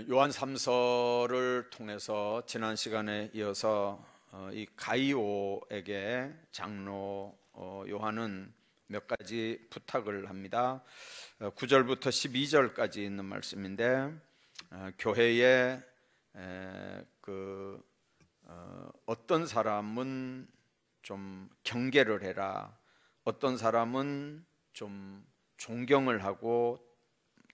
요한 3서를 통해서 지난 시간에 이어서 이 가이오에게 장로 요한은 몇 가지 부탁을 합니다. 9절부터 12절까지 있는 말씀인데, 교회에 어떤 사람은 좀 경계를 해라, 어떤 사람은 좀 존경을 하고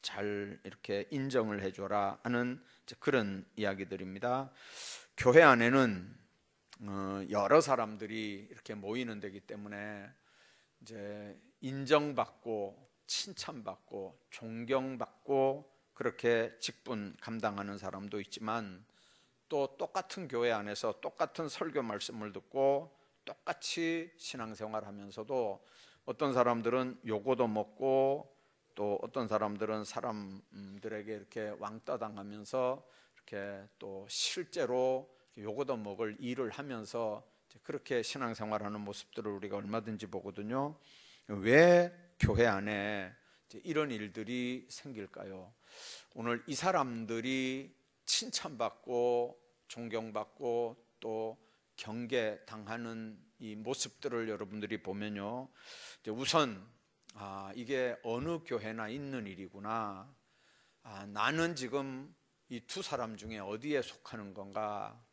잘 이렇게 인정을 해줘라 하는 그런 이야기들입니다. 교회 안에는 여러 사람들이 이렇게 모이는 데기 때문에 이제 인정받고 칭찬받고 존경받고 그렇게 직분 감당하는 사람도 있지만, 또 똑같은 교회 안에서 똑같은 설교 말씀을 듣고 똑같이 신앙생활 하면서도 어떤 사람들은 요거도 먹고, 또 어떤 사람들은 사람들에게 이렇게 왕따 당하면서 이렇게 또 실제로 요거도 먹을 일을 하면서 그렇게 신앙생활하는 모습들을 우리가 얼마든지 보거든요. 왜 교회 안에 이런 일들이 생길까요? 오늘 이 사람들이 칭찬받고 존경받고 또 경계당하는 이 모습들을 여러분들이 보면요, 우선 이게 어느 교회나 있는 일이구나, 나는 지금 이 두 사람 중에 어디에 속하는 건가,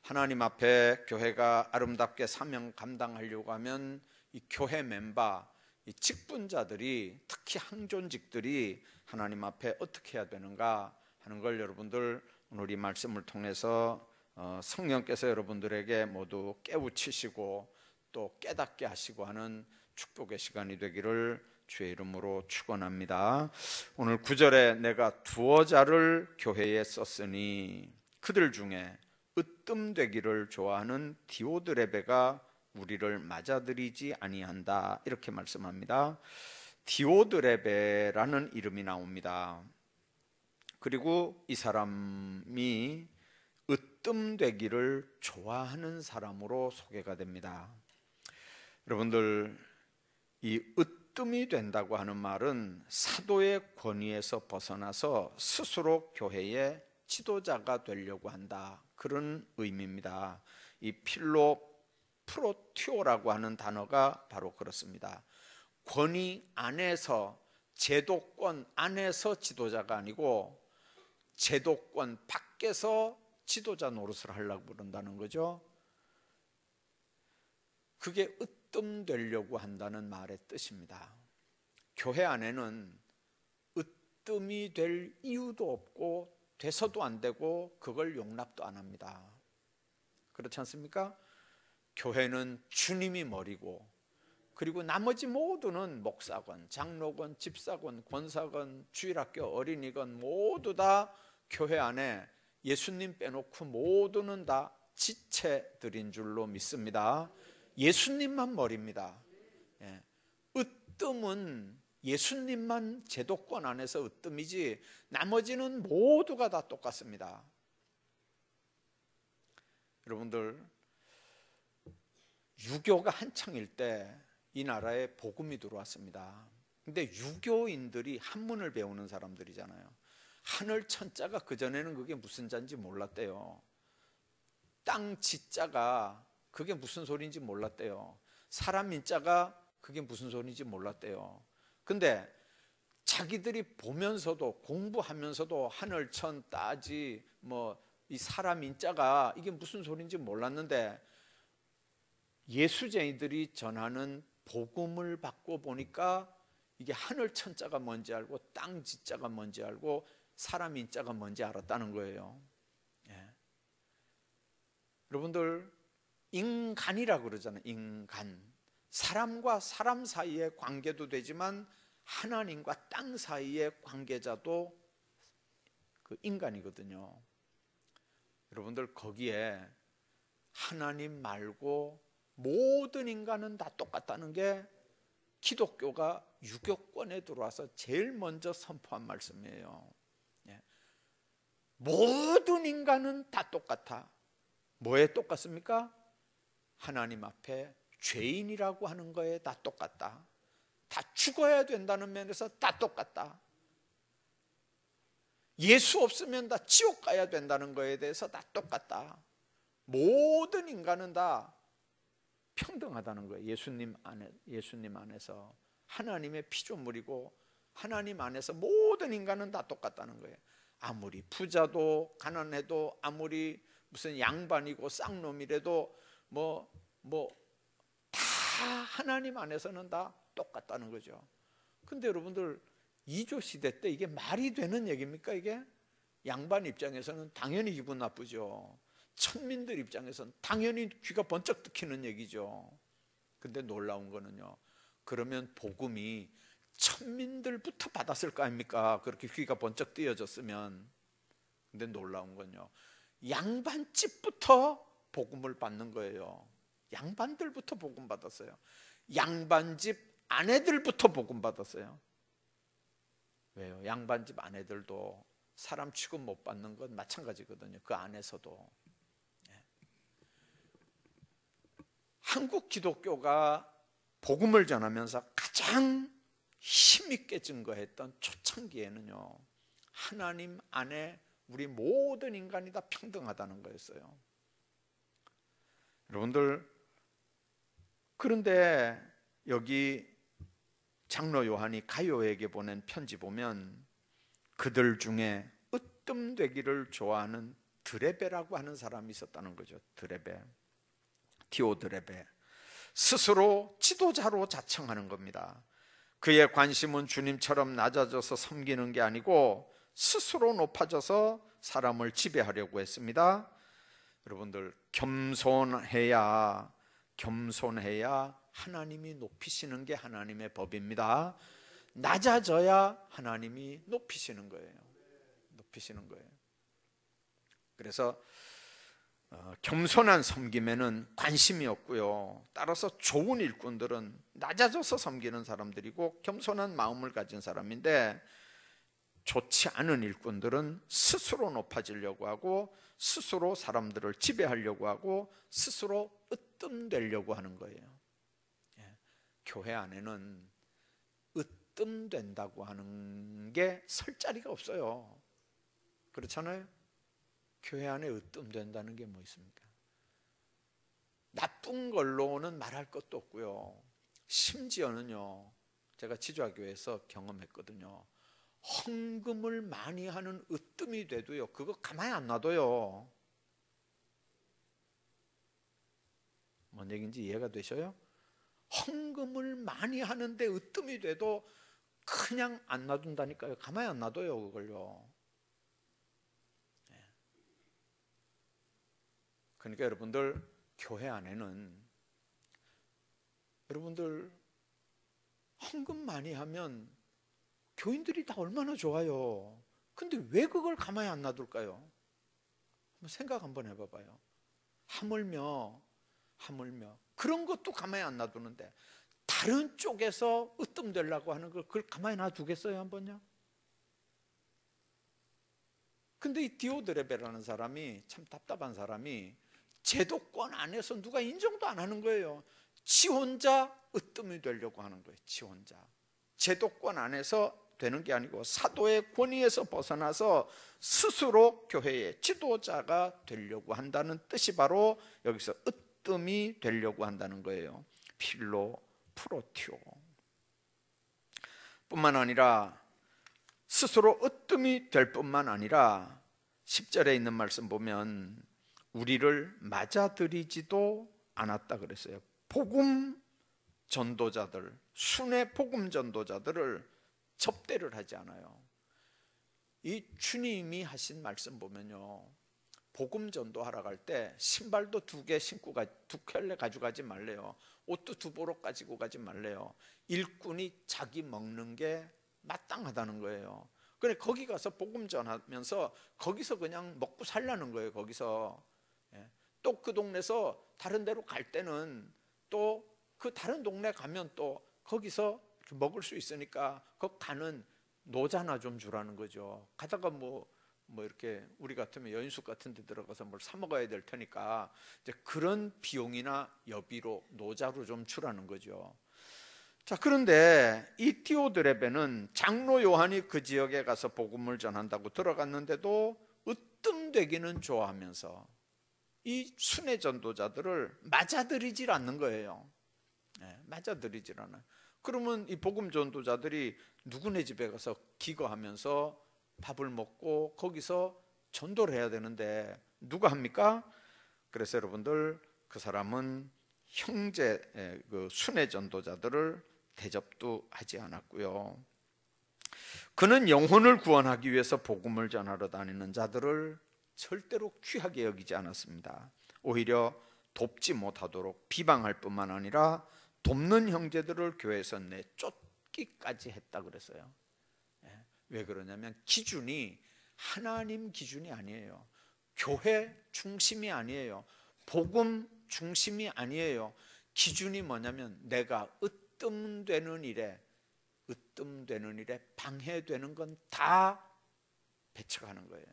하나님 앞에 교회가 아름답게 사명 감당하려고 하면 이 교회 멤버, 이 직분자들이, 특히 항존직들이 하나님 앞에 어떻게 해야 되는가 하는 걸 여러분들 오늘 이 말씀을 통해서 성령께서 여러분들에게 모두 깨우치시고 또 깨닫게 하시고 하는 축복의 시간이 되기를 주의 이름으로 축원합니다. 오늘 9절에 내가 두어 자를 교회에 썼으니 그들 중에 으뜸되기를 좋아하는 디오드레베가 우리를 맞아들이지 아니한다, 이렇게 말씀합니다. 디오드레베라는 이름이 나옵니다. 그리고 이 사람이 으뜸되기를 좋아하는 사람으로 소개가 됩니다. 여러분들, 이 으뜸이 된다고 하는 말은 사도의 권위에서 벗어나서 스스로 교회의 지도자가 되려고 한다, 그런 의미입니다. 이 프로티오라고 하는 단어가 바로 그렇습니다. 권위 안에서, 제도권 안에서 지도자가 아니고 제도권 밖에서 지도자 노릇을 하려고 그런다는 거죠. 그게 으뜸되려고 한다는 말의 뜻입니다. 교회 안에는 으뜸이 될 이유도 없고 돼서도 안 되고 그걸 용납도 안 합니다. 그렇지 않습니까? 교회는 주님이 머리고, 그리고 나머지 모두는 목사건, 장로건, 집사건, 권사건, 주일학교 어린이건 모두 다 교회 안에 예수님 빼놓고 모두는 다 지체들인 줄로 믿습니다. 예수님만 머리입니다. 으뜸은 예수님만 제도권 안에서 으뜸이지 나머지는 모두가 다 똑같습니다. 여러분들, 유교가 한창일 때 이 나라에 복음이 들어왔습니다. 근데 유교인들이 한문을 배우는 사람들이잖아요. 하늘 천자가 그전에는 그게 무슨 자인지 몰랐대요. 땅 지자가 그게 무슨 소리인지 몰랐대요. 사람 인자가 그게 무슨 소리인지 몰랐대요. 근데 자기들이 보면서도, 공부하면서도 하늘천 따지 이 사람 인자가 이게 무슨 소리인지 몰랐는데, 예수쟁이들이 전하는 복음을 받고 보니까 이게 하늘 천자가 뭔지 알고 땅 지자가 뭔지 알고 사람 인자가 뭔지 알았다는 거예요. 여러분들, 인간이라고 그러잖아요. 인간, 사람과 사람 사이의 관계도 되지만 하나님과 땅 사이의 관계자도 그 인간이거든요. 여러분들, 거기에 하나님 말고 모든 인간은 다 똑같다는 게 기독교가 유교권에 들어와서 제일 먼저 선포한 말씀이에요. 모든 인간은 다 똑같아. 뭐에 똑같습니까? 하나님 앞에 죄인이라고 하는 거에 다 똑같다. 다 죽어야 된다는 면에서 다 똑같다. 예수 없으면 다 지옥 가야 된다는 거에 대해서 다 똑같다. 모든 인간은 다 평등하다는 거예요. 예수님 안에서 하나님의 피조물이고 하나님 안에서 모든 인간은 다 똑같다는 거예요. 아무리 부자도 가난해도 아무리 무슨 양반이고 쌍놈이라도 다 하나님 안에서는 다 똑같다는 거죠. 근데 여러분들 2조 시대 때 이게 말이 되는 얘기입니까? 이게 양반 입장에서는 당연히 기분 나쁘죠. 천민들 입장에서는 당연히 귀가 번쩍 뜨이는 얘기죠. 근데 놀라운 거는요, 그러면 복음이 천민들부터 받았을 거 아닙니까? 그렇게 귀가 번쩍 뜨여졌으면. 근데 놀라운 건요, 양반집부터 복음을 받는 거예요. 양반들부터 복음 받았어요. 양반집 아내들부터 복음 받았어요. 왜요? 양반집 아내들도 사람 취급 못 받는 건 마찬가지거든요. 그 안에서도. 한국 기독교가 복음을 전하면서 가장 힘있게 증거했던 초창기에는요, 하나님 안에 우리 모든 인간이 다 평등하다는 거였어요. 여러분들, 그런데 여기 장로 요한이 가요에게 보낸 편지 보면 그들 중에 으뜸되기를 좋아하는 드레베라고 하는 사람이 있었다는 거죠. 드레베, 디오드레베. 스스로 지도자로 자청하는 겁니다. 그의 관심은 주님처럼 낮아져서 섬기는 게 아니고 스스로 높아져서 사람을 지배하려고 했습니다. 여러분들, 겸손해야 하나님이 높이시는 게 하나님의 법입니다. 낮아져야 하나님이 높이시는 거예요. 그래서 겸손한 섬김에는 관심이 없고요, 따라서 좋은 일꾼들은 낮아져서 섬기는 사람들이고 겸손한 마음을 가진 사람인데, 좋지 않은 일꾼들은 스스로 높아지려고 하고 스스로 사람들을 지배하려고 하고 스스로 으뜸되려고 하는 거예요. 교회 안에는 으뜸된다고 하는 게 설 자리가 없어요. 그렇잖아요? 교회 안에 으뜸된다는 게 뭐 있습니까? 나쁜 걸로는 말할 것도 없고요, 심지어는요, 제가 지조학교에서 경험했거든요. 헌금을 많이 하는 으뜸이 돼도요, 그거 가만히 안 놔둬요. 뭔 얘기인지 이해가 되셔요? 헌금을 많이 하는데 으뜸이 돼도 그냥 안 놔둔다니까요. 가만히 안 놔둬요, 그걸요. 그러니까 여러분들, 교회 안에는 여러분들 헌금 많이 하면 교인들이 다 얼마나 좋아요. 근데 왜 그걸 가만히 안 놔둘까요? 한번 생각 한번 해봐봐요. 하물며 그런 것도 가만히 안 놔두는데 다른 쪽에서 으뜸되려고 하는 걸 그걸 가만히 놔두겠어요, 한번요? 근데 이 디오드레베라는 사람이 참 답답한 사람이 제도권 안에서 누가 인정도 안 하는 거예요. 지 혼자 으뜸이 되려고 하는 거예요. 지 혼자. 제도권 안에서 되는 게 아니고 사도의 권위에서 벗어나서 스스로 교회의 지도자가 되려고 한다는 뜻이 바로 여기서 으뜸이 되려고 한다는 거예요. 필로 프로티오. 뿐만 아니라 스스로 으뜸이 될 뿐만 아니라 10절에 있는 말씀 보면 우리를 맞아들이지도 않았다 그랬어요. 복음 전도자들, 순회 복음 전도자들을 접대를 하지 않아요. 이 주님이 하신 말씀 보면요, 복음 전도하러 갈 때 신발도 2개 신고 두 켤레 가져가지 말래요. 옷도 2보로 가지고 가지 말래요. 일꾼이 자기 먹는 게 마땅하다는 거예요. 그래 거기 가서 복음 전하면서 거기서 그냥 먹고 살라는 거예요. 거기서. 또 그 동네에서 다른 데로 갈 때는 또 그 다른 동네 가면 또 거기서 먹을 수 있으니까 그 가는 노자나 좀 주라는 거죠. 가다가 뭐 이렇게 우리 같으면 여인숙 같은 데 들어가서 뭘 사 먹어야 될 테니까 이제 그런 비용이나 여비로 노자로 좀 주라는 거죠. 자, 그런데 이 디오드레베는 장로 요한이 그 지역에 가서 복음을 전한다고 들어갔는데도 으뜸되기는 좋아하면서 이 순회 전도자들을 맞아들이질 않는 거예요. 맞아들이질 않아요. 그러면 이 복음 전도자들이 누구네 집에 가서 기거하면서 밥을 먹고 거기서 전도를 해야 되는데 누가 합니까? 그래서 여러분들, 그 사람은 형제, 그 순회 전도자들을 대접도 하지 않았고요. 그는 영혼을 구원하기 위해서 복음을 전하러 다니는 자들을 절대로 귀하게 여기지 않았습니다. 오히려 돕지 못하도록 비방할 뿐만 아니라 돕는 형제들을 교회에서 내쫓기까지 했다 그랬어요. 왜 그러냐면 기준이 하나님 기준이 아니에요. 교회 중심이 아니에요. 복음 중심이 아니에요. 기준이 뭐냐면 내가 으뜸되는 일에 방해되는 건 다 배척하는 거예요.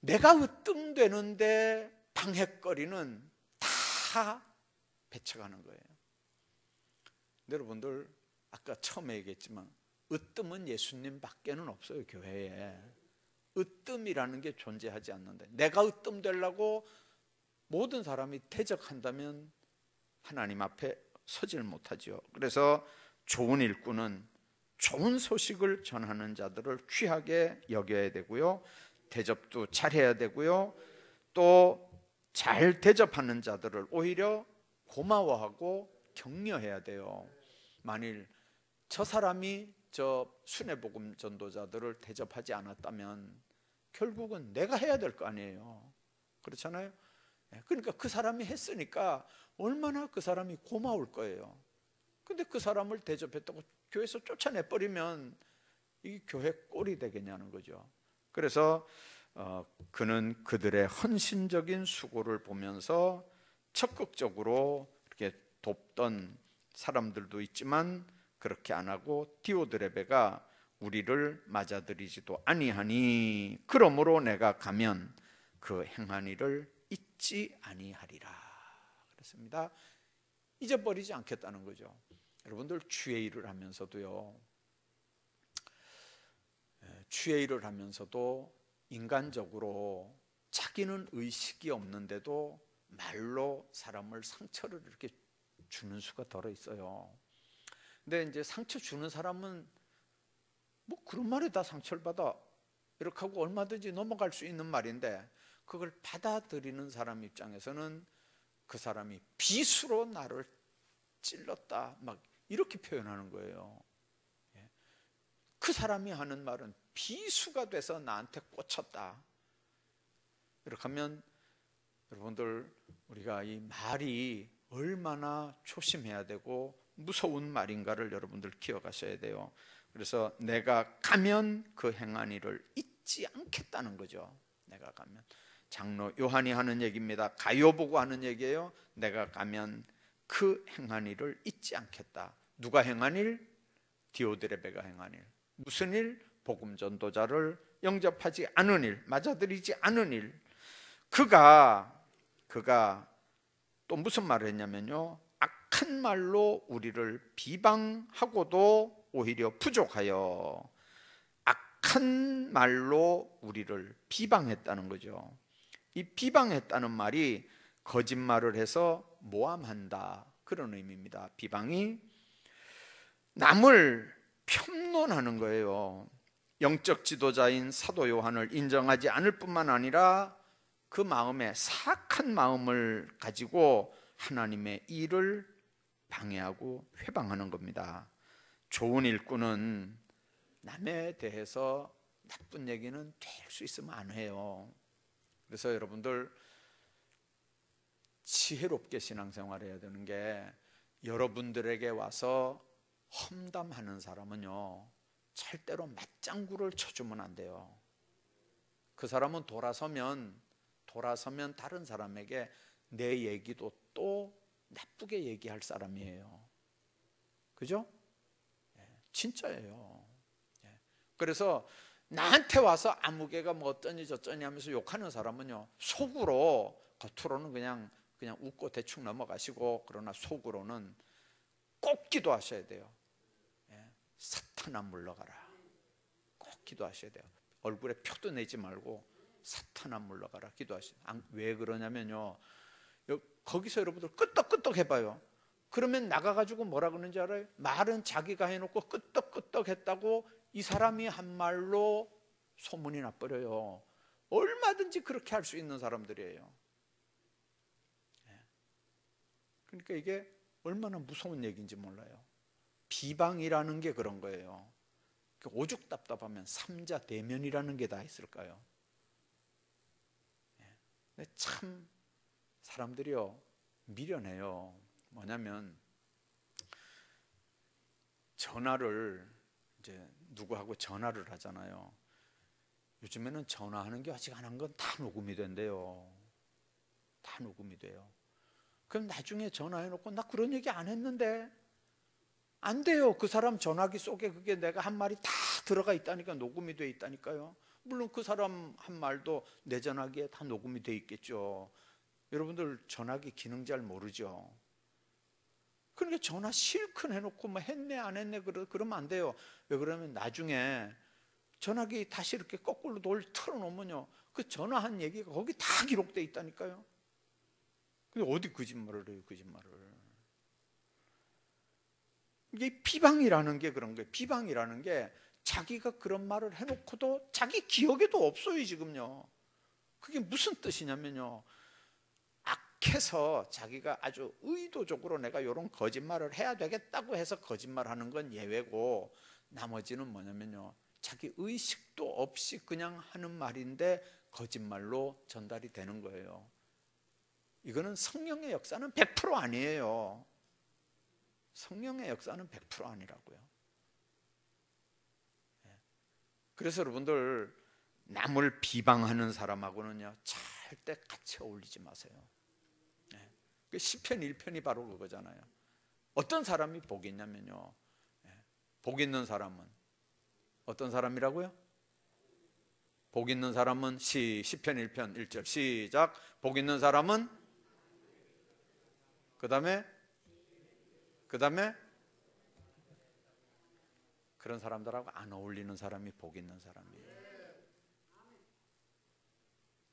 내가 으뜸되는데 방해거리는 다 배척하는 거예요. 여러분들, 아까 처음에 얘기했지만 으뜸은 예수님 밖에는 없어요. 교회에 으뜸이라는 게 존재하지 않는데, 내가 으뜸 되려고 모든 사람이 대적한다면 하나님 앞에 서질 못하죠. 그래서 좋은 일꾼은 좋은 소식을 전하는 자들을 귀하게 여겨야 되고요, 대접도 잘해야 되고요, 또 잘 대접하는 자들을 오히려 고마워하고 격려해야 돼요. 만일 저 사람이 저 순회복음 전도자들을 대접하지 않았다면 결국은 내가 해야 될 거 아니에요. 그렇잖아요. 그러니까 그 사람이 했으니까 얼마나 그 사람이 고마울 거예요. 근데 그 사람을 대접했다고 교회에서 쫓아내버리면 이게 교회 꼴이 되겠냐는 거죠. 그래서 그는 그들의 헌신적인 수고를 보면서 적극적으로 이렇게 돕던 사람들도 있지만 그렇게 안 하고 디오드레베가 우리를 맞아들이지도 아니하니 그러므로 내가 가면 그 행한 일을 잊지 아니하리라 그랬습니다. 잊어버리지 않겠다는 거죠. 여러분들, 주의 일을 하면서도요, 주의 일을 하면서도 인간적으로 자기는 의식이 없는데도 말로 사람을 상처를 이렇게 주는 수가 덜어 있어요. 근데 이제 상처 주는 사람은 뭐 그런 말에 다 상처를 받아 이렇게 하고 얼마든지 넘어갈 수 있는 말인데, 그걸 받아들이는 사람 입장에서는 그 사람이 비수로 나를 찔렀다 막 이렇게 표현하는 거예요. 그 사람이 하는 말은 비수가 돼서 나한테 꽂혔다. 이렇게 하면 여러분들, 우리가 이 말이 얼마나 조심해야 되고 무서운 말인가를 여러분들 기억하셔야 돼요. 그래서 내가 가면 그 행한 일을 잊지 않겠다는 거죠. 내가 가면, 장로 요한이 하는 얘기입니다. 가요 보고 하는 얘기예요. 내가 가면 그 행한 일을 잊지 않겠다. 누가 행한 일? 디오드레베가 행한 일. 무슨 일? 복음 전도자를 영접하지 않은 일, 맞아들이지 않은 일. 그가 또 무슨 말을 했냐면요, 악한 말로 우리를 비방하고도 오히려 부족하여, 악한 말로 우리를 비방했다는 거죠. 이 비방했다는 말이 거짓말을 해서 모함한다, 그런 의미입니다. 비방이 남을 편론하는 거예요. 영적 지도자인 사도 요한을 인정하지 않을 뿐만 아니라 그 마음에 사악한 마음을 가지고 하나님의 일을 방해하고 회방하는 겁니다. 좋은 일꾼은 남에 대해서 나쁜 얘기는 될 수 있으면 안 해요. 그래서 여러분들, 지혜롭게 신앙생활을 해야 되는 게, 여러분들에게 와서 험담하는 사람은요, 절대로 맞장구를 쳐주면 안 돼요. 그 사람은 돌아서면 다른 사람에게 내 얘기도 또 나쁘게 얘기할 사람이에요. 그죠? 진짜예요. 그래서 나한테 와서 아무개가 뭐 어쩌니 저쩌니 하면서 욕하는 사람은요, 속으로 겉으로는 그냥 웃고 대충 넘어가시고, 그러나 속으로는 꼭 기도하셔야 돼요. 예, 사탄아 물러가라. 꼭 기도하셔야 돼요. 얼굴에 표도 내지 말고 사탄아 물러가라 기도하셔야 돼요. 왜 그러냐면요, 거기서 여러분들 끄떡끄떡 해봐요. 그러면 나가가지고 뭐라 그러는지 알아요? 말은 자기가 해놓고 끄떡끄떡 했다고 이 사람이 한 말로 소문이 나버려요. 얼마든지 그렇게 할 수 있는 사람들이에요. 그러니까 이게 얼마나 무서운 얘기인지 몰라요. 비방이라는 게 그런 거예요. 오죽 답답하면 삼자 대면이라는 게 다 있을까요? 근데 참 사람들이요 미련해요. 뭐냐면 전화를 이제 누구하고 전화를 하잖아요. 요즘에는 전화하는 게 아직 안 한 건 다 녹음이 된대요. 다 녹음이 돼요. 그럼 나중에 전화해놓고 나 그런 얘기 안 했는데, 안 돼요. 그 사람 전화기 속에 그게 내가 한 말이 다 들어가 있다니까, 녹음이 돼 있다니까요. 물론 그 사람 한 말도 내 전화기에 다 녹음이 돼 있겠죠. 여러분들 전화기 기능 잘 모르죠? 그러니까 전화 실컷 해놓고 뭐 했네 안 했네 그러면 안 돼요. 왜 그러면 나중에 전화기 다시 이렇게 거꾸로 틀어놓으면요, 그 전화한 얘기가 거기 다 기록돼 있다니까요. 근데 어디 거짓말을 해요, 거짓말을. 이게 비방이라는 게 그런 거예요. 비방이라는 게 자기가 그런 말을 해놓고도 자기 기억에도 없어요, 지금요. 그게 무슨 뜻이냐면요, 악해서 자기가 아주 의도적으로 내가 이런 거짓말을 해야 되겠다고 해서 거짓말하는 건 예외고, 나머지는 뭐냐면요, 자기 의식도 없이 그냥 하는 말인데 거짓말로 전달이 되는 거예요. 이거는 성령의 역사는 100% 아니에요. 성령의 역사는 100% 아니라고요. 그래서 여러분들 남을 비방하는 사람하고는요 절대 같이 어울리지 마세요. 시편 1편이 바로 그거잖아요. 어떤 사람이 복이 있냐면요, 복 있는 사람은 어떤 사람이라고요? 복 있는 사람은 시편 1편 1절 시작. 복 있는 사람은 그 다음에 그런 사람들하고 안 어울리는 사람이 복 있는 사람이에요.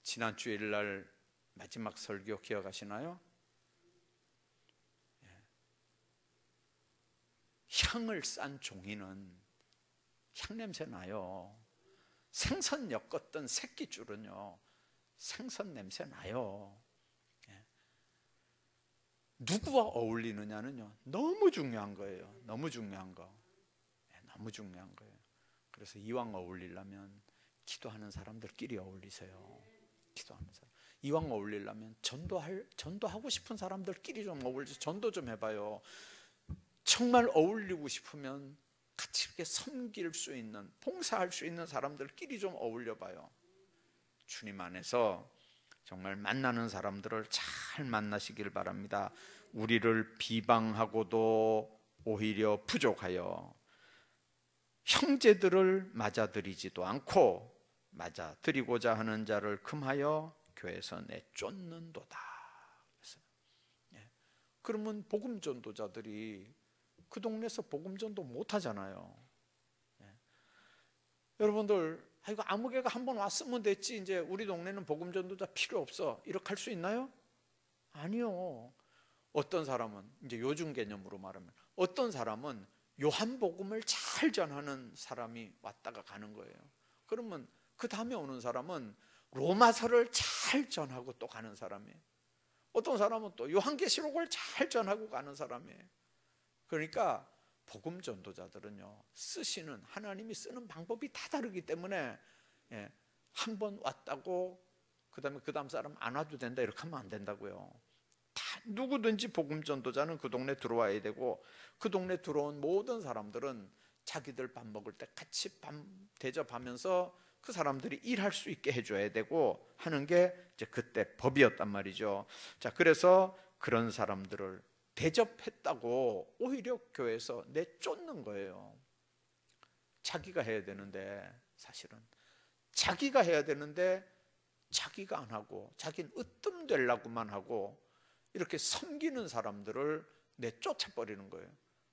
지난 주일날 마지막 설교 기억하시나요? 향을 싼 종이는 향냄새 나요. 생선 엮었던 새끼줄은요 생선 냄새 나요. 누구와 어울리느냐는요 너무 중요한 거예요. 너무 중요한 거. 너무 중요한 거예요. 그래서 이왕 어울리려면 기도하는 사람들끼리 어울리세요. 기도하는 사람. 이왕 어울리려면 전도하고 싶은 사람들끼리 좀 어울리세요. 전도 좀 해봐요. 정말 어울리고 싶으면 같이 이렇게 섬길 수 있는, 봉사할 수 있는 사람들끼리 좀 어울려봐요. 주님 안에서 정말 만나는 사람들을 잘 만나시길 바랍니다. 우리를 비방하고도 오히려 부족하여 형제들을 맞아들이지도 않고 맞아들이고자 하는 자를 금하여 교회에서 내쫓는도다. 그러면 복음 전도자들이 그 동네에서 복음 전도 못 하잖아요. 여러분들 이거 아무 개가 한번 왔으면 됐지, 이제 우리 동네는 복음 전도자 필요 없어, 이렇게 할 수 있나요? 아니요. 어떤 사람은 이제 요즘 개념으로 말하면 어떤 사람은 요한복음을 잘 전하는 사람이 왔다가 가는 거예요. 그러면 그 다음에 오는 사람은 로마서를 잘 전하고 또 가는 사람이에요. 어떤 사람은 또 요한계시록을 잘 전하고 가는 사람이에요. 그러니까 복음 전도자들은요 쓰시는, 하나님이 쓰는 방법이 다 다르기 때문에 한 번 왔다고 그 다음 사람 안 와도 된다 이렇게 하면 안 된다고요. 다 누구든지 복음 전도자는 그 동네 들어와야 되고, 그 동네 들어온 모든 사람들은 자기들 밥 먹을 때 같이 밥 대접하면서 그 사람들이 일할 수 있게 해줘야 되고 하는 게 이제 그때 법이었단 말이죠. 자, 그래서 그런 사람들을 대접했다고 오히려 교회에서 내쫓는 거예요. 자기가 해야 되는데, 사실은 자기가 해야 되는데 자기가 안 하고 자기는 으뜸되려고만 하고 이렇게 섬기는 사람들을 내쫓아버리는 거예요.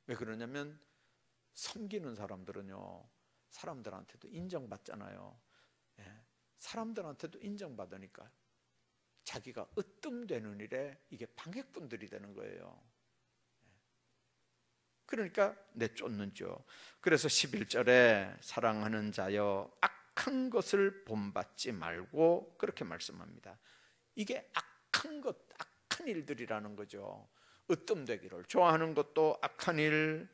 왜 그러냐면 섬기는 사람들은요, 사람들한테도 인정받잖아요. 예, 사람들한테도 인정받으니까 자기가 으뜸되는 일에 이게 방해꾼들이 되는 거예요. 그러니까 내쫓는죠. 그래서 11절에 사랑하는 자여 악한 것을 본받지 말고 그렇게 말씀합니다. 이게 악한 것, 악한 일들이라는 거죠. 으뜸되기를 좋아하는 것도 악한 일,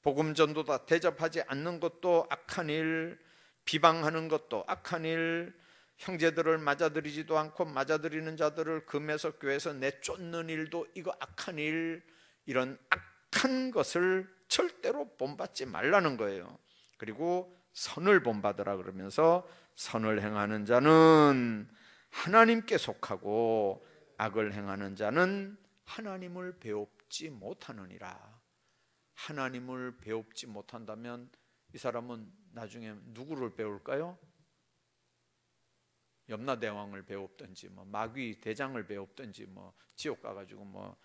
복음 전도다 대접하지 않는 것도 악한 일, 비방하는 것도 악한 일, 형제들을 맞아들이지도 않고 맞아들이는 자들을 금에서 교회에서 내쫓는 일도 이거 악한 일, 이런 악한 것을 절대로 본받지 말라는 거예요. 그리고 선을 본받으라 그러면서 선을 행하는 자는 하나님께 속하고 악을 행하는 자는 하나님을 배웁지 못하느니라. 하나님을 배웁지 못한다면 이 사람은 나중에 누구를 배울까요? 염라대왕을 배웠든지 뭐 마귀 대장을 배웠든지 뭐 지옥 가가지고 뭐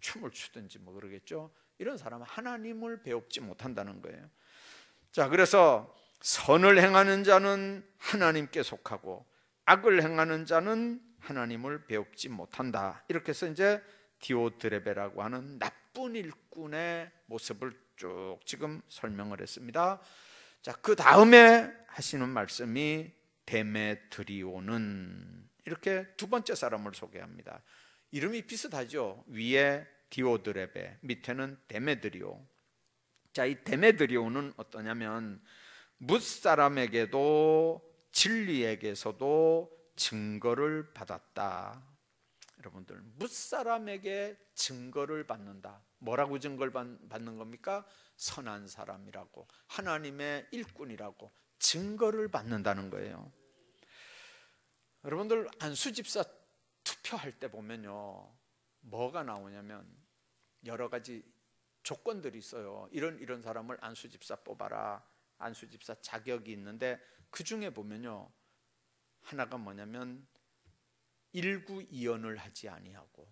춤을 추든지 뭐 그러겠죠. 이런 사람은 하나님을 배웁지 못한다는 거예요. 자, 그래서 선을 행하는 자는 하나님께 속하고 악을 행하는 자는 하나님을 배웁지 못한다. 이렇게 해서 이제 디오드레베라고 하는 나쁜 일꾼의 모습을 쭉 지금 설명을 했습니다. 자, 그 다음에 하시는 말씀이 데메드리오는 이렇게 두 번째 사람을 소개합니다. 이름이 비슷하죠. 위에 디오드레베, 밑에는 데메드리오. 자, 이 데메드리오는 어떠냐면 뭇사람에게도 진리에게서도 증거를 받았다. 여러분들, 뭇사람에게 증거를 받는다. 뭐라고 증거를 받는 겁니까? 선한 사람이라고, 하나님의 일꾼이라고 증거를 받는다는 거예요. 여러분들, 안수집사 투표할 때 보면요, 뭐가 나오냐면 여러 가지 조건들이 있어요. 이런 사람을 안수집사 뽑아라. 안수집사 자격이 있는데 그 중에 보면요, 하나가 뭐냐면 일구이연을 하지 아니하고,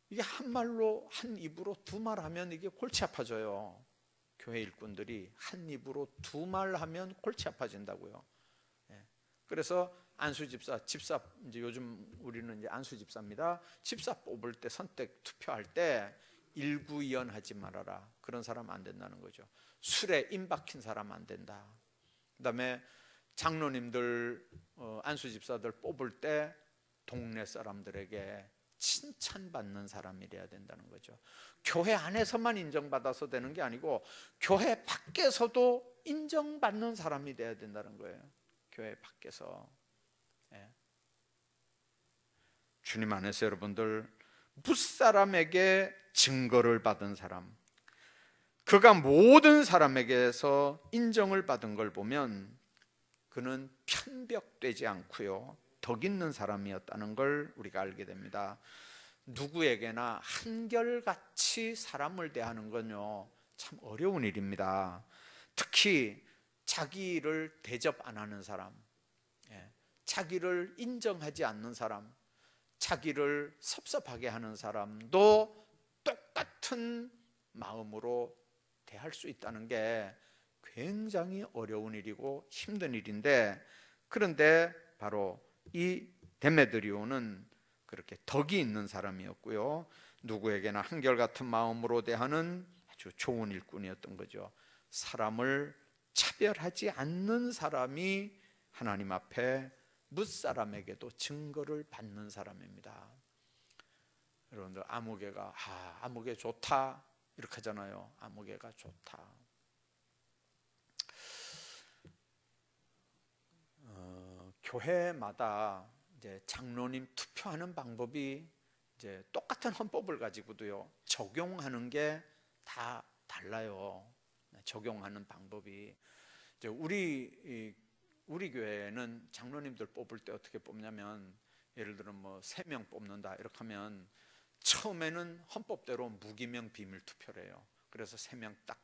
이게 한 말로 한 입으로 두 말 하면 이게 골치 아파져요. 교회 일꾼들이 한 입으로 두 말 하면 골치 아파진다고요. 그래서 안수집사, 집사, 이제 요즘 우리는 이제 안수집사입니다. 집사 뽑을 때, 선택 투표할 때 일구이연하지 말아라. 그런 사람 안 된다는 거죠. 술에 임박힌 사람 안 된다. 그다음에 장로님들, 안수집사들 뽑을 때 동네 사람들에게 칭찬받는 사람이래야 된다는 거죠. 교회 안에서만 인정받아서 되는 게 아니고 교회 밖에서도 인정받는 사람이 돼야 된다는 거예요. 교회 밖에서. 주님 안에서 여러분들, 뭇사람에게 증거를 받은 사람, 그가 모든 사람에게서 인정을 받은 걸 보면 그는 편벽되지 않고요, 덕 있는 사람이었다는 걸 우리가 알게 됩니다. 누구에게나 한결같이 사람을 대하는 건요, 참 어려운 일입니다. 특히 자기를 대접 안 하는 사람, 자기를 인정하지 않는 사람, 자기를 섭섭하게 하는 사람도 똑같은 마음으로 대할 수 있다는 게 굉장히 어려운 일이고 힘든 일인데, 그런데 바로 이 데메드리오는 그렇게 덕이 있는 사람이었고요, 누구에게나 한결같은 마음으로 대하는 아주 좋은 일꾼이었던 거죠. 사람을 차별하지 않는 사람이 하나님 앞에 뭇사람에게도 증거를 받는 사람입니다. 여러분들, 아무개가 아무개 좋다 이렇게 하잖아요. 아무개가 좋다. 교회마다 이제 장로님 투표하는 방법이 이제 똑같은 헌법을 가지고도요, 적용하는 게 다 달라요. 적용하는 방법이. 이제 우리 교회는 장로님들 뽑을 때 어떻게 뽑냐면, 예를 들어 뭐 3명 뽑는다 이렇게 하면 처음에는 헌법대로 무기명 비밀 투표를 해요. 그래서 3명 딱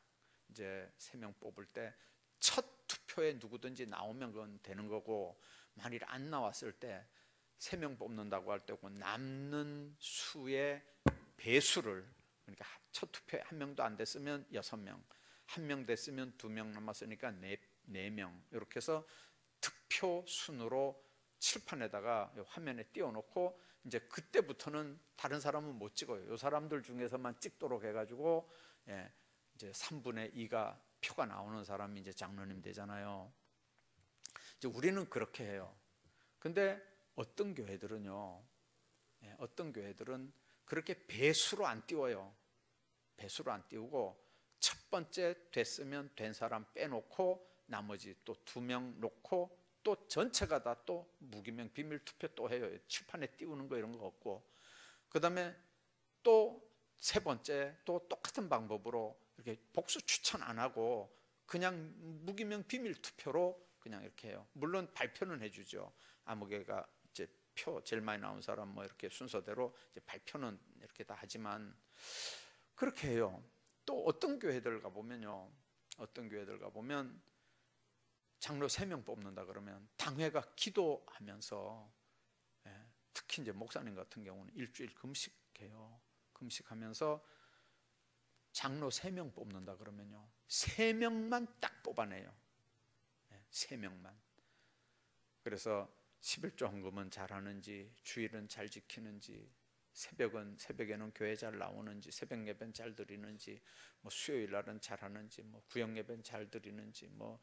이제 3명 뽑을 때 첫 투표에 누구든지 나오면 그건 되는 거고, 만일 안 나왔을 때 3명 뽑는다고 할 때고 남는 수의 배수를, 그러니까 첫 투표에 1명도 안 됐으면 6명, 1명 됐으면 2명 남았으니까 4명, 이렇게 해서 득표 순으로 칠판에다가 화면에 띄워놓고, 이제 그때부터는 다른 사람은 못 찍어요. 이 사람들 중에서만 찍도록 해가지고, 이제 3분의 2가 표가 나오는 사람이 이제 장로님 되잖아요. 이제 우리는 그렇게 해요. 근데 어떤 교회들은요, 어떤 교회들은 그렇게 배수로 안 띄워요. 배수로 안 띄우고 첫 번째 됐으면 된 사람 빼놓고 나머지 또 2명 놓고 또 전체가 다 또 무기명 비밀 투표 또 해요. 칠판에 띄우는 거 이런 거 없고, 그 다음에 또 세 번째 또 똑같은 방법으로 이렇게 복수 추천 안 하고 그냥 무기명 비밀 투표로 그냥 이렇게 해요. 물론 발표는 해주죠. 아무개가 이제 표 제일 많이 나온 사람 뭐 이렇게 순서대로 이제 발표는 이렇게 다 하지만 그렇게 해요. 또 어떤 교회들 가보면요, 어떤 교회들 가보면 장로 3명 뽑는다 그러면 당회가 기도하면서, 특히 이제 목사님 같은 경우는 일주일 금식해요. 금식하면서 장로 3명 뽑는다 그러면요, 3명만 딱 뽑아내요. 3명만. 그래서 11조 헌금은 잘하는지, 주일은 잘 지키는지, 새벽에는 교회 잘 나오는지, 새벽 예배는 잘 드리는지, 뭐 수요일 날은 잘하는지, 뭐 구역 예배는 잘 드리는지, 뭐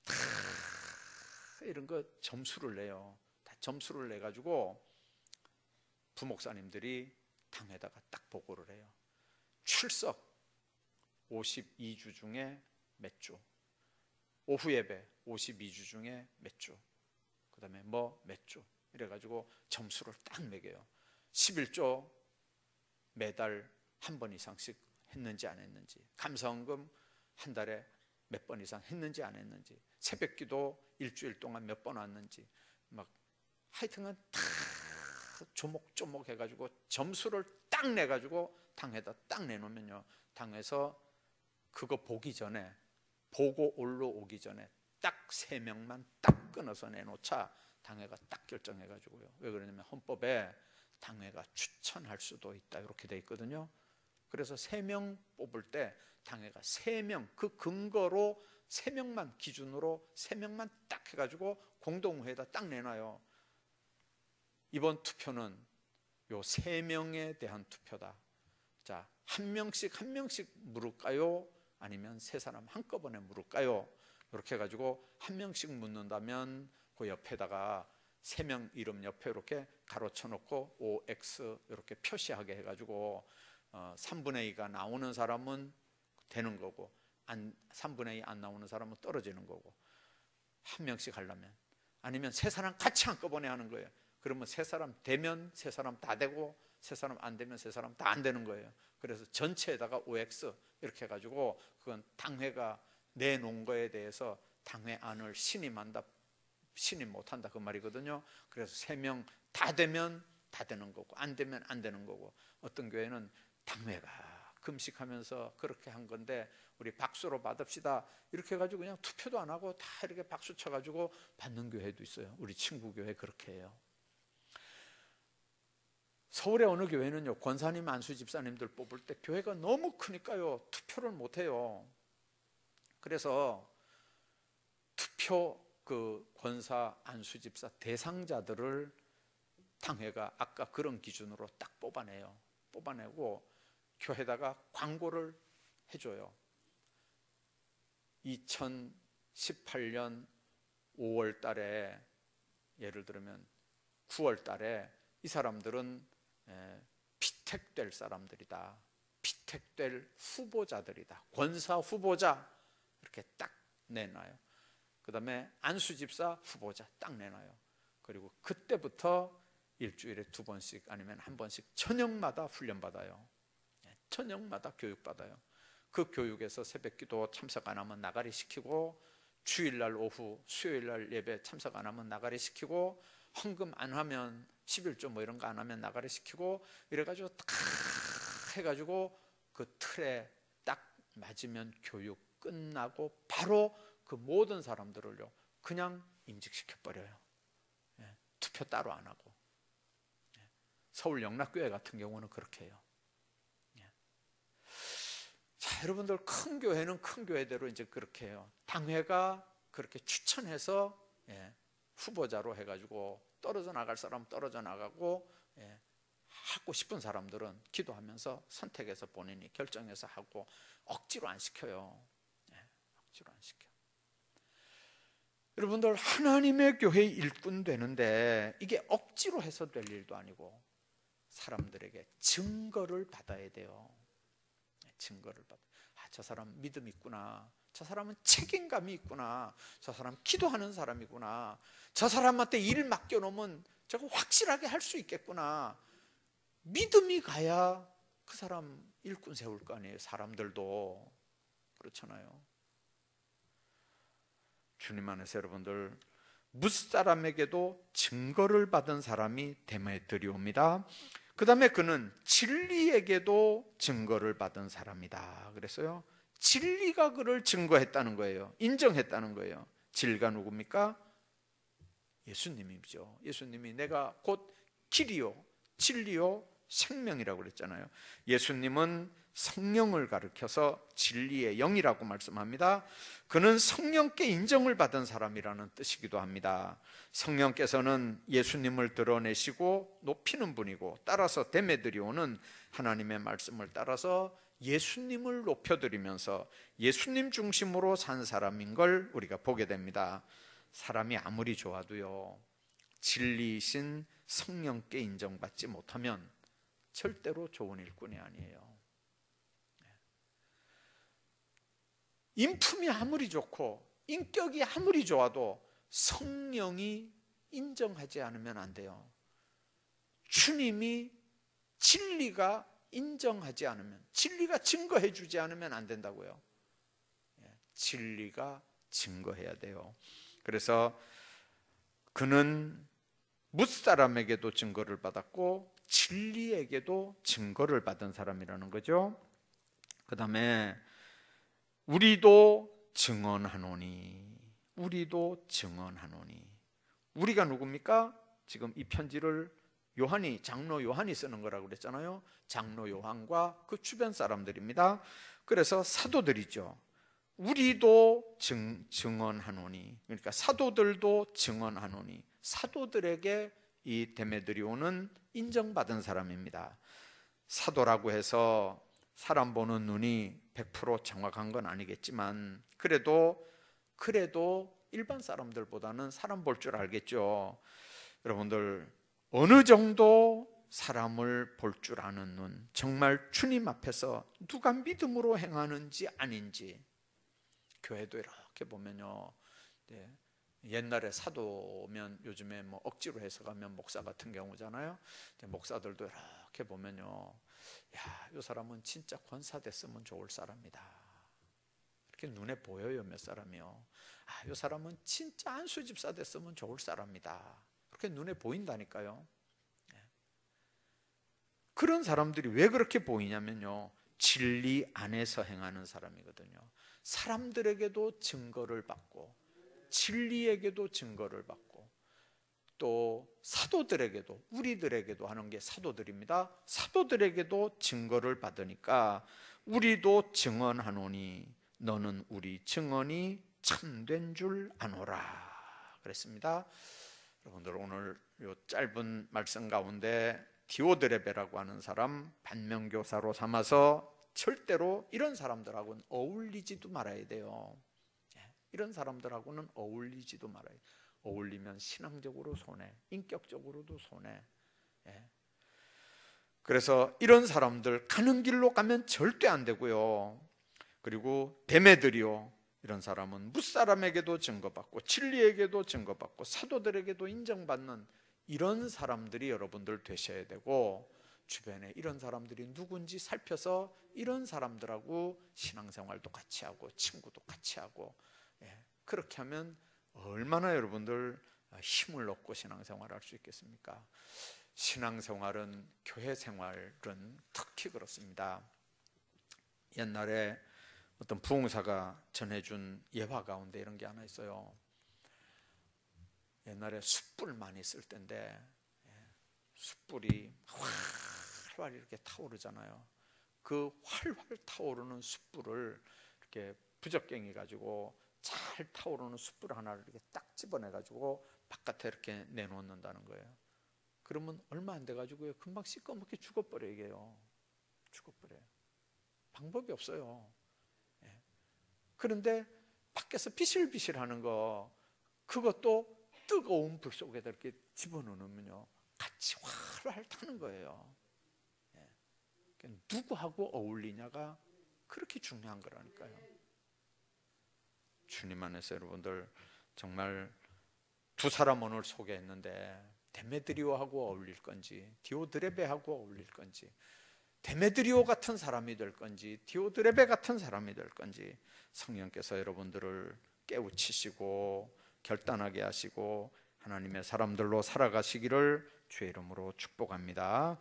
다 이런 거 점수를 내요. 다 점수를 내 가지고 부목사님들이 당에다가 딱 보고를 해요. 출석 52주 중에 몇 주, 오후 예배 52주 중에 몇 주, 그 다음에 뭐 몇 주, 이래가지고 점수를 딱 매겨요. 11조 매달 한 번 이상씩 했는지 안 했는지, 감사헌금 한 달에 몇 번 이상 했는지 안 했는지, 새벽기도 일주일 동안 몇 번 왔는지, 막 하여튼간 다 조목조목 해가지고 점수를 딱 내가지고 당에다 딱 내놓으면요, 당에서 그거 보기 전에, 보고 올라오기 전에 딱 3명만 딱 끊어서 내놓자 당회가 딱 결정해가지고요. 왜 그러냐면 헌법에 당회가 추천할 수도 있다 이렇게 돼 있거든요. 그래서 3명 뽑을 때 당회가 3명, 그 근거로 3명만 기준으로 3명만 딱 해가지고 공동회에다 딱 내놔요. 이번 투표는 요 3명에 대한 투표다. 자, 한 명씩 물을까요? 아니면 3사람 한꺼번에 물을까요? 이렇게 해가지고 한 명씩 묻는다면 그 옆에다가 3명 이름 옆에 이렇게 가로쳐 놓고 OX 이렇게 표시하게 해가지고 3분의 2가 나오는 사람은 되는 거고, 3분의 2 안 나오는 사람은 떨어지는 거고, 한 명씩 하려면, 아니면 3사람 같이 한꺼번에 하는 거예요. 그러면 3사람 되면 3사람 다 되고, 3사람 안 되면 3사람 다 안 되는 거예요. 그래서 전체에다가 OX 이렇게 해가지고 그건 당회가 내놓은 거에 대해서 당회안을 신임한다, 신임 못한다 그 말이거든요. 그래서 3명 다 되면 다 되는 거고, 안 되면 안 되는 거고. 어떤 교회는 당회가 금식하면서 그렇게 한 건데 우리 박수로 받읍시다 이렇게 해가지고 그냥 투표도 안 하고 다 이렇게 박수 쳐가지고 받는 교회도 있어요. 우리 친구 교회 그렇게 해요. 서울의 어느 교회는요, 권사님 안수 집사님들 뽑을 때 교회가 너무 크니까요 투표를 못해요. 그래서 투표 그 권사 안수 집사 대상자들을 당회가 아까 그런 기준으로 딱 뽑아내요. 뽑아내고 교회에다가 광고를 해줘요. 2018년 5월 달에, 예를 들면 9월 달에 이 사람들은 피택될 사람들이다, 피택될 후보자들이다, 권사 후보자 이렇게 딱 내놔요. 그 다음에 안수집사 후보자 딱 내놔요. 그리고 그때부터 일주일에 2번씩 아니면 1번씩 저녁마다 훈련받아요. 저녁마다 교육받아요. 그 교육에서 새벽기도 참석 안 하면 나가리 시키고, 주일날 오후 수요일날 예배 참석 안 하면 나가리 시키고, 헌금 안 하면 11조 뭐 이런 거 안 하면 나가리 시키고, 이래가지고 딱 해가지고 그 틀에 딱 맞으면 교육 끝나고 바로 그 모든 사람들을요 그냥 임직시켜 버려요. 투표 따로 안 하고. 서울 영락교회 같은 경우는 그렇게 해요. 자, 여러분들 큰 교회는 큰 교회대로 이제 그렇게 해요. 당회가 그렇게 추천해서 후보자로 해가지고 떨어져 나갈 사람 떨어져 나가고, 하고 싶은 사람들은 기도하면서 선택해서 본인이 결정해서 하고, 억지로 안 시켜요. 억지로 안 시켜. 여러분들 하나님의 교회 일꾼 되는데 이게 억지로 해서 될 일도 아니고 사람들에게 증거를 받아야 돼요. 증거를 받아. 저 사람 믿음 있구나. 저 사람은 책임감이 있구나. 저 사람 기도하는 사람이구나. 저 사람한테 일 맡겨놓으면 저거 확실하게 할 수 있겠구나. 믿음이 가야 그 사람 일꾼 세울 거 아니에요. 사람들도 그렇잖아요. 주님 안에서 여러분들 무사람에게도 증거를 받은 사람이 데메드리오입니다. 그 다음에 그는 진리에게도 증거를 받은 사람이다 그랬어요. 진리가 그를 증거했다는 거예요. 인정했다는 거예요. 진리가 누굽니까? 예수님이죠. 예수님이 내가 곧 길이요 진리요 생명이라고 그랬잖아요. 예수님은 성령을 가리켜서 진리의 영이라고 말씀합니다. 그는 성령께 인정을 받은 사람이라는 뜻이기도 합니다. 성령께서는 예수님을 드러내시고 높이는 분이고, 따라서 데메드리오는 하나님의 말씀을 따라서 예수님을 높여드리면서 예수님 중심으로 산 사람인 걸 우리가 보게 됩니다. 사람이 아무리 좋아도요 진리이신 성령께 인정받지 못하면 절대로 좋은 일꾼이 아니에요. 인품이 아무리 좋고 인격이 아무리 좋아도 성령이 인정하지 않으면 안 돼요. 주님이 진리가 인정하지 않으면, 진리가 증거해 주지 않으면 안 된다고요. 진리가 증거해야 돼요. 그래서 그는 뭇사람에게도 증거를 받았고 진리에게도 증거를 받은 사람이라는 거죠. 그 다음에 우리도 증언하노니, 우리도 증언하노니. 우리가 누굽니까? 지금 이 편지를 요한이, 장로 요한이 쓰는 거라고 그랬잖아요. 장로 요한과 그 주변 사람들입니다. 그래서 사도들이죠. 우리도 증언하노니, 그러니까 사도들도 증언하노니, 사도들에게 이 데메드리오는 인정받은 사람입니다. 사도라고 해서 사람 보는 눈이 100% 정확한 건 아니겠지만 그래도 일반 사람들보다는 사람 볼 줄 알겠죠. 여러분들 어느 정도 사람을 볼 줄 아는 눈, 정말 주님 앞에서 누가 믿음으로 행하는지 아닌지. 교회도 이렇게 보면요, 옛날에 사도면 요즘에 뭐 억지로 해석하면 목사 같은 경우잖아요. 목사들도 이렇게 보면요, 야, 이 사람은 진짜 권사 됐으면 좋을 사람이다. 이렇게 눈에 보여요. 몇 사람이요. 아, 이 사람은 진짜 안수 집사 됐으면 좋을 사람이다. 그렇게 눈에 보인다니까요. 그런 사람들이 왜 그렇게 보이냐면요, 진리 안에서 행하는 사람이거든요. 사람들에게도 증거를 받고 진리에게도 증거를 받고 또 사도들에게도, 우리들에게도 하는 게 사도들입니다. 사도들에게도 증거를 받으니까 우리도 증언하노니 너는 우리 증언이 참된 줄 아노라 그랬습니다. 여러분들 오늘 이 짧은 말씀 가운데 디오드레베라고 하는 사람 반면교사로 삼아서 절대로 이런 사람들하고는 어울리지도 말아야 돼요. 이런 사람들하고는 어울리지도 말아야 돼요. 어울리면 신앙적으로 손해, 인격적으로도 손해. 그래서 이런 사람들 가는 길로 가면 절대 안 되고요. 그리고 데메드리오, 이런 사람은 뭇사람에게도 증거받고 진리에게도 증거받고 사도들에게도 인정받는 이런 사람들이 여러분들 되셔야 되고, 주변에 이런 사람들이 누군지 살펴서 이런 사람들하고 신앙생활도 같이 하고 친구도 같이 하고, 그렇게 하면 얼마나 여러분들 힘을 얻고 신앙생활을 할 수 있겠습니까? 신앙생활은, 교회 생활은 특히 그렇습니다. 옛날에 어떤 부흥사가 전해준 예화 가운데 이런 게 하나 있어요. 옛날에 숯불 많이 쓸 때인데 숯불이 활활 이렇게 타오르잖아요. 그 활활 타오르는 숯불을 이렇게 부적갱이 가지고 잘 타오르는 숯불 하나를 이렇게 딱 집어내 가지고 바깥에 이렇게 내놓는다는 거예요. 그러면 얼마 안 돼 가지고요, 금방 시꺼멓게 죽어버려. 이게요, 죽어버려요. 방법이 없어요. 그런데 밖에서 비실비실하는 거, 그것도 뜨거운 불 속에다 이렇게 집어넣으면요, 같이 활활 타는 거예요. 누구하고 어울리냐가 그렇게 중요한 거라니까요. 주님 안에서 여러분들, 정말 두 사람 오늘 소개했는데 데메드리오하고 어울릴 건지 디오드레베하고 어울릴 건지, 데메드리오 같은 사람이 될 건지 디오드레베 같은 사람이 될 건지 성령께서 여러분들을 깨우치시고 결단하게 하시고 하나님의 사람들로 살아가시기를 주의 이름으로 축복합니다.